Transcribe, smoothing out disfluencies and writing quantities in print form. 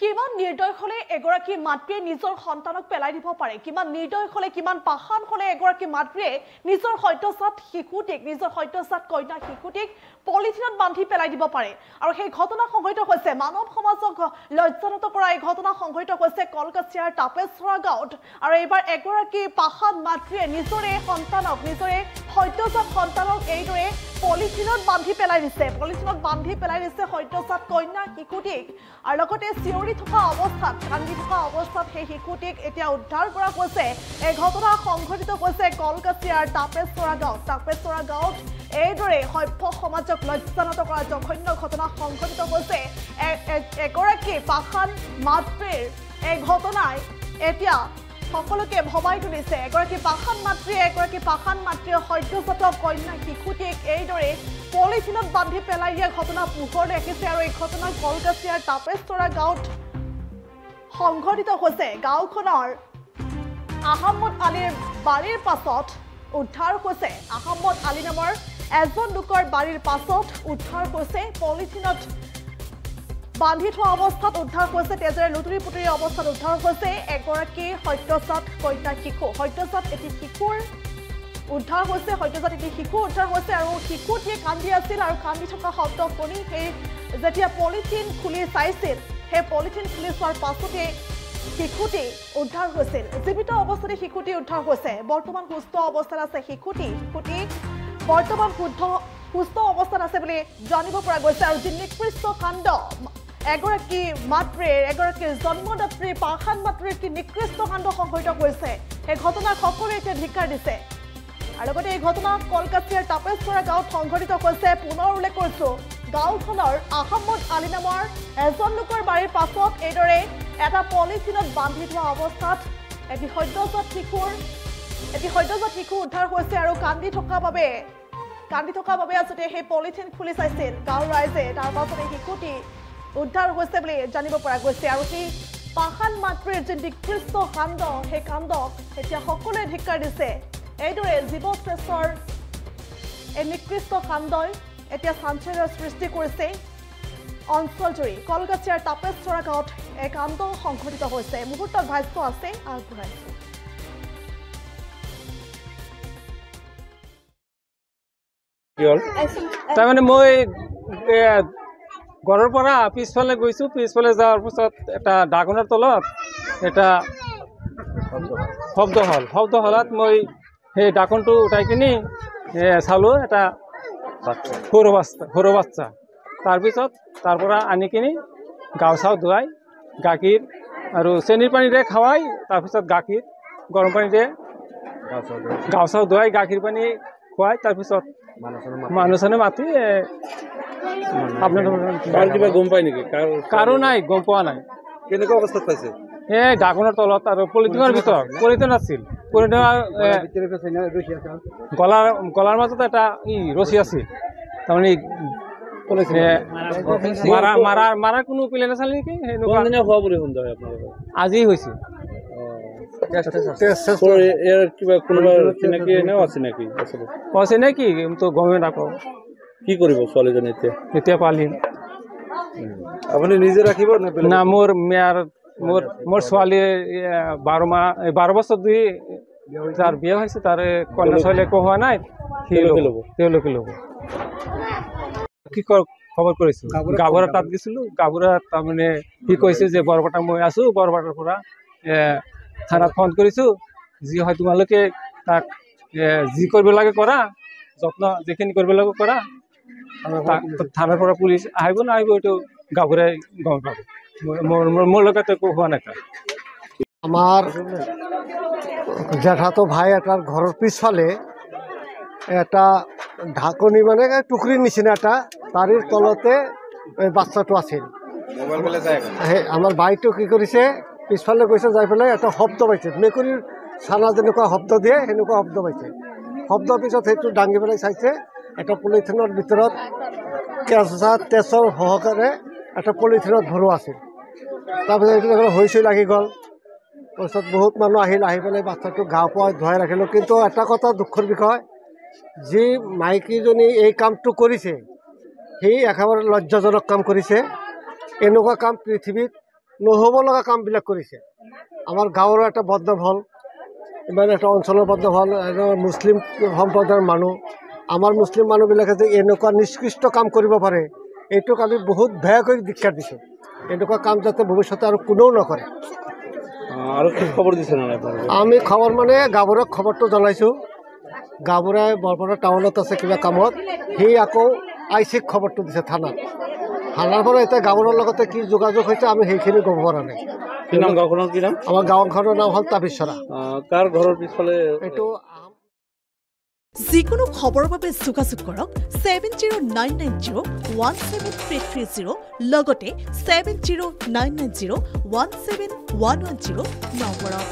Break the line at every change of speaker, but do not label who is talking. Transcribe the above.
কিমান নিৰ্দয় হলে এগৰাকী মাতৃয়ে নিজৰ সন্তানক পেলাই দিব পাৰে কিমান নিৰ্দয় হলে কিমান পাহান হলে এগৰাকী মাতৃয়ে নিজৰ সত্যসাত শিশুটিক নিজৰ সত্যসাত কন্যা শিশুটিক পলিথিনত বান্ধি পেলাই দিব পাৰে আৰু সেই ঘটনা সংঘটিত হৈছে মানৱ সমাজক লজ্জানত কৰা এই ঘটনা সংঘটিত হৈছে কলকাছিয়াৰ তাপেশ্বৰা গাঁৱত আৰু এইবাৰ এগৰাকী পাহান মাতৃয়ে নিজৰে সন্তানক নিজৰে সত্যসাত সন্তানক এইদৰে পলিথিনত বান্ধি পেলাই দিছে সত্যসাত কন্যা শিশুটিক আৰু লগতে চিঞৰি থকা অৱস্থাত কান্দি থকা অৱস্থাত সেই শিশুটিক এতিয়া উদ্ধাৰ কৰা হৈছে এই ঘটনা সংঘটিত হৈছে কলকাছিয়াৰ তাপেশ্বৰা গাঁৱত এইদৰে সভ্য সমাজক লজ্জানত কৰা জঘন্য ঘটনা সংঘটিত হৈছে এগৰাকী পাখান মাতৃৰ এই ঘটনাই এতিয়া সকলোকে ভবাই তুলিছে এগৰাকী পাখান মাতৃয়ে সদ্যজাত কন্যা শিশুটিক এইদৰে পলিথিনত বান্ধি পেলাই দিয়া ঘটনা পোহৰলৈ আহিছে আৰু এই ঘটনা কলকাছিয়াৰ তাপেশ্বৰা গাঁৱত সংঘটিত হৈছে গাঁওখনৰ আহমদ আলীৰ বাৰীৰ পাছত উদ্ধাৰ হৈছে আহমদ আলী নামৰ এজন লোকৰ বাৰীৰ পাছত উদ্ধাৰ হৈছে পলিথিনত বান্ধি থোৱা অৱস্থাত উদ্ধাৰ হৈছে তেজেৰে লুতুৰি পুতুৰি অৱস্থাত উদ্ধাৰ হৈছে এগৰাকী সত্যসাত কন্যা শিশু সত্যসাত এটি শিশুৰ উদ্ধাৰ হৈছে আৰু শিশুটিয়ে কান্দি আছিল আৰু কান্দি থকা শব্দ শুনি সেই যেতিয়া পলিথিন খুলি চাইছিল সেই পলিথিন খুলি চোৱাৰ পাছতে শিশুটি উদ্ধাৰ হৈছিল জীৱিত অৱস্থাতে শিশুটি উদ্ধাৰ হৈছে বৰ্তমান সুস্থ অৱস্থাত আছে শিশুটি বৰ্তমান সুস্থ অৱস্থাত আছে বুলি জানিব পৰা গৈছে আৰু যি নিকৃষ্ট কাণ্ড এগৰাকী জন্মদাত্ৰী পাখান মাতৃৰ কি নিকৃষ্ট কাণ্ড সংঘটিত কৰিছে সেই ঘটনাক সকলোৱে এতিয়া ধিক্কাৰ দিছে আৰু লগতে এই ঘটনা কলকাছিয়াৰ তাপেশ্বৰা গাঁৱত সংঘটিত হৈছে পুনৰ উল্লেখ কৰিছো গাঁওখনৰ আহমদ আলী নামৰ এজন লোকৰ বাৰীৰ পাছত এইদৰে এটা পলিথিনত বান্ধি থোৱা অৱস্থাত এটি সদ্যজাত শিশু উদ্ধাৰ হৈছে আৰু কান্দি থকা বাবে আচলতে সেই পলিথিন খুলি চাইছিল গাঁৱৰ ৰাইজে তাৰ পাছতে শিশুটি উদ্ধাৰ হৈছে বুলি জানিব পৰা গৈছে আৰু সেই পাখান মাতৃৰ যি নিকৃষ্ট কাণ্ড সেই কাণ্ডক এতিয়া সকলোৱে ধিক্কাৰ দিছে এইদৰে জীৱশ্ৰেষ্ঠৰ এই নিকৃষ্ট কাণ্ডই এতিয়া চাঞ্চল্যৰ সৃষ্টি কৰিছে অঞ্চলজুৰি কলকাছিয়াৰ তাপেশ্বৰা গাঁৱত এই কাণ্ড সংঘটিত হৈছে মুহূৰ্তত ভাষ্য আছে আগবঢ়াইছে
তাৰমানে মই ঘৰৰ পৰা পিছফালে গৈছোঁ পিছফালে যোৱাৰ পাছত এটা ড্ৰাগনৰ তলত এটা শব্দ হলত মই সেই ড্ৰাগনটো উঠাই কিনি চালোঁ এটা সৰু বাচ্চা তাৰপিছত তাৰ পৰা আনি কিনি গাও চাও ধুৱাই গাখীৰ আৰু চেনিৰ পানীৰে খাৱাই তাৰপিছত গাখীৰ গৰম পানীৰে গাও চাও ধুৱাই গাখীৰ পানী খুৱাই তাৰপিছত মানুহজনে মাতি আপোনাৰ কিবা গম পায় নেকি কাৰো নাই গম পোৱা নাই কেনেকুৱা অৱস্থাত পাইছে এই ড্ৰাগনৰ তলত আৰু পলিথিনৰ ভিতৰত পলিথিন আছিল গলাৰ মাজত এটা ৰছী আছিল তাৰমানে মাৰা কোনো প্লেন আছিল নেকি আজি হৈছে চিনাকি তো গমেই নাপাওঁ কি কৰিব ছোৱালীজনী এতিয়া পালিম আপুনি নিজে ৰাখিব না মোৰ ছোৱালী 12 বছৰ যাৰ বিয়া হৈছে তাৰে কন্যা ছোৱালী একো হোৱা নাই তেওঁলোকে ল'ব কি খবৰ কৰিছোঁ গাভৰুৱা তাত গৈছিলোঁ গাভৰুৱা তাৰমানে কি কৈছে যে বৰপেটা মই আছোঁ বৰপেটাৰ পৰা থানাত ফোন কৰিছোঁ যি হয় তোমালোকে তাক যি কৰিব লাগে কৰা যত্ন যিখিনি কৰিব লাগে কৰা থানাৰ পৰা পুলিচ আহিব নাহিব এইটো গাভৰুৱাই গম পাব মোৰ লগত একো হোৱা নাই
আমার জ্যাঠাতো ভাই এটার ঘরের পিছফালে এটা ঢাকনি মানে টুকরির নিচিনা এটা তারির তলতে ওই বাচ্চাটো আছিল আমার ভাইটো কি করেছে পিছফালে গৈছে যাই পেলাই এটা শব্দ পাইছে মেকুৰীৰ চানা যেনেকুৱা শব্দ দিয়ে সেনেকুৱা শব্দ পাইছে শব্দৰ পিছত সেইটো দাঙি পেলাই চাইছে এটা পলিথিনৰ ভিতৰত তেজৰ সহকাৰে এটা পলিথিনত ভৰোৱা আছিল তাৰপিছত এইটো হৈ লাগি গ'ল তাৰপিছত বহুত মানুহ আহি পেলাই বাচ্চাটো গা পোৱা ধুৱাই ৰাখিলোঁ কিন্তু এটা কথা দুখৰ বিষয় যি মাইকীজনী এই কামটো কৰিছে সি একেবাৰে লজ্জাজনক কাম কৰিছে এনেকুৱা কাম পৃথিৱীত নহ'ব লগা কামবিলাক কৰিছে। আমাৰ গাঁৱৰ এটা বদনাম হ'ল, ইমান এটা অঞ্চলৰ বদনাম হ'ল, মুছলিম সম্প্ৰদায়ৰ মানুহ, আমাৰ মুছলিম মানুহবিলাকে যে এনেকুৱা নিষ্কৃষ্ট কাম কৰিব পাৰে, এইটোক আমি বহুত বেয়াকৈ দীক্ষা দিছোঁ। এনেকুৱা কাম যাতে ভৱিষ্যতে আৰু কোনেও নকৰে।
আৰু কি খবৰ দিছে না
আমি খবৰ মানে গাঁৱৰক খবৰটো জনাইছোঁ। গাঁৱৰাই বৰপেটা টাউনত আছে কিবা কামত, সি আকৌ আইচিক খবৰটো দিছে থানাত। থানাৰ পৰা এতিয়া গাঁৱৰৰ লগতে কি যোগাযোগ হৈছে আমি সেইখিনি ক'ব পৰা নাই।
কি নাম গাঁওখনৰ কি নাম?
আমাৰ গাঁওখনৰ নাম হ'ল তাবিচৰা।
কাৰ ঘৰৰ পিছফালে
এইটো
যিকোনো খবৰৰ বাবে যোগাযোগ কৰক 7099017330 লগতে 7099017110 নম্বৰত।